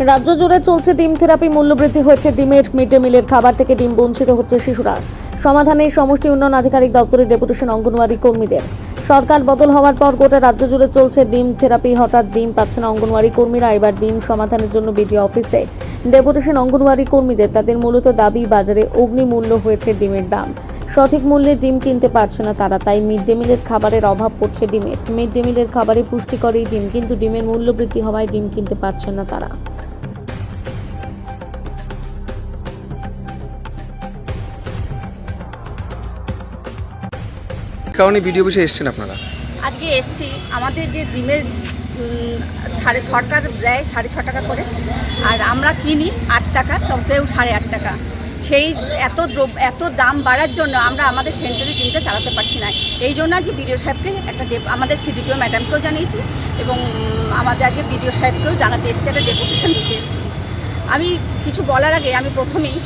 রাজ্য জুড়ে চলছে ডিম থেরাপি। মূল্যবৃদ্ধি হয়েছে ডিমের। মিড ডে মিলের খাবার থেকে ডিম বঞ্চিত হচ্ছে শিশুরা। সমাধানে সমষ্টি উন্নয়ন আধিকারিক দপ্তরের ডেপুটেশন অঙ্গনওয়াড়ি কর্মীদের। সরকার বদল হওয়ার পর গোটা রাজ্য জুড়ে চলছে ডিম থেরাপি। হঠাৎ ডিম পাচ্ছে না অঙ্গনওয়াড়ি কর্মীরা। এবার ডিম সমাধানের জন্য বিডিও অফিসে ডেপুটেশন অঙ্গনওয়াড়ি কর্মীদের। তাদের মূলত দাবি, বাজারে অগ্নিমূল্য হয়েছে ডিমের দাম। সঠিক মূল্যে ডিম কিনতে পারছে না তারা, তাই মিড ডে মিলের খাবারের অভাব পড়ছে ডিমের। মিড ডে মিলের খাবারে পুষ্টিকর এই ডিম, কিন্তু ডিমের মূল্য বৃদ্ধি হওয়ায় ডিম কিনতে পারছে না তারা। কারণে ভিডিও অফিসে এসেছেন আপনারা? আজকে এসছি, আমাদের যে ডিমের সরকার দেয় 6.5 টাকা করে, আর আমরা কিনি 8 টাকা, তবেও 8.5 টাকা। সেই এত দাম বাড়ার জন্য আমরা আমাদের সেন্টারে ডিমটা চালাতে পারছি না। এই জন্য আজকে বিডিও সাহেবকে আমাদের সিডিপিও ম্যাডামকেও জানিয়েছি এবং আমাদের আজকে বিডিও সাহেবকেও জানাতে এসেছি, একটা ডেপুটেশন দিতে এসেছি। আমি কিছু বলার আগে আমি প্রথমেই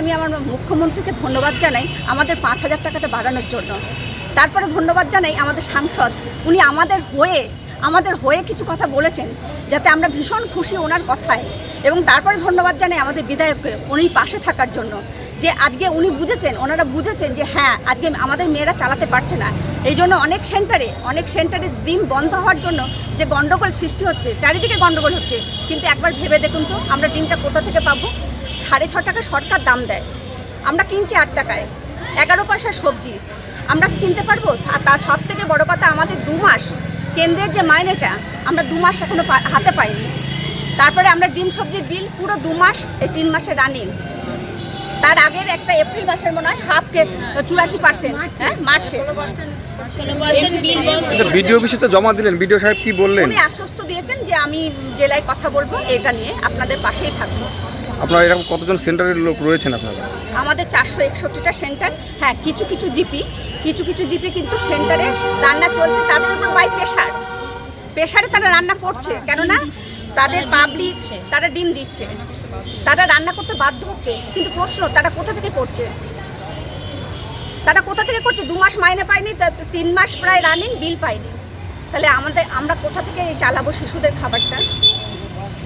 আমি আমার মুখ্যমন্ত্রীকে ধন্যবাদ জানাই আমাদের 5,000 টাকাটা বাড়ানোর জন্য। তারপরে ধন্যবাদ জানাই আমাদের সাংসদ, উনি আমাদের হয়ে কিছু কথা বলেছেন, যাতে আমরা ভীষণ খুশি ওনার কথায়। এবং তারপরে ধন্যবাদ জানাই আমাদের বিধায়ককে, উনি পাশে থাকার জন্য, যে আজকে ওনারা বুঝেছেন যে হ্যাঁ, আজকে আমাদের মেয়েরা চালাতে পারছে না। এই জন্য অনেক সেন্টারে ডিম বন্ধ হওয়ার জন্য যে গণ্ডগোল সৃষ্টি হচ্ছে, চারিদিকে গণ্ডগোল হচ্ছে। কিন্তু একবার ভেবে দেখুন তো, আমরা ডিমটা কোথা থেকে পাবো? 6.5 টাকা সরকার দাম দেয়, আমরা কিনছি 8 টাকায়। 11 পয়সার সবজি আমরা কিনতে পারবো? আর তার সব থেকে বড় কথা, আমাদের 2 মাস কেন্দ্রের যে মাইনেটা, আমরা 2 মাস এখনো হাতে পাইনি। তারপরে আমরা ডিম সবজির বিল পুরো 2 মাস, এই 3 মাসে রানিং। তার আগের একটা এপ্রিল মাসের মনে হয় হাফকে 84%, হ্যাঁ মার্চে ভিডিও অফিসে তো জমা দিলেন, ভিডিও সাহেব কি বললেন? উনি আশ্বস্ত দিয়েছেন যে আমি জেলায় কথা বলবো, এটা নিয়ে আপনাদের পাশেই থাকবো। আপনারা এরকম কতজন সেন্টারের লোক রয়েছেন আপনারা? আমাদের 461টা সেন্টার। হ্যাঁ, কিছু কিছু জিপি কিন্তু সেন্টারে রান্না চলছে, তাদের উপর বাই প্রেশারে তারা রান্না করছে, কেননা তাদের পাবলিক, তারা ডিম দিচ্ছে, তারা রান্না করতে বাধ্য হচ্ছে। কিন্তু প্রশ্ন, তারা কোথা থেকে করছে? 2 মাস মাইনে পায়নি, 3 মাস প্রায় রানিং, বিল পাইনি। তাহলে আমরা কোথা থেকে চালাবো শিশুদের খাবারটা?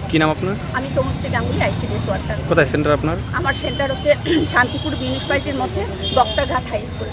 কি নাম আপনার? আমি তনুশ্রী গাঙ্গুলি, আইসিডিএস ওয়ার্কার। কোথায় সেন্টার আপনার? আমার সেন্টার হচ্ছে শান্তিপুর মিউনিসিপ্যালিটির মধ্যে বক্তাঘাট হাই স্কুল।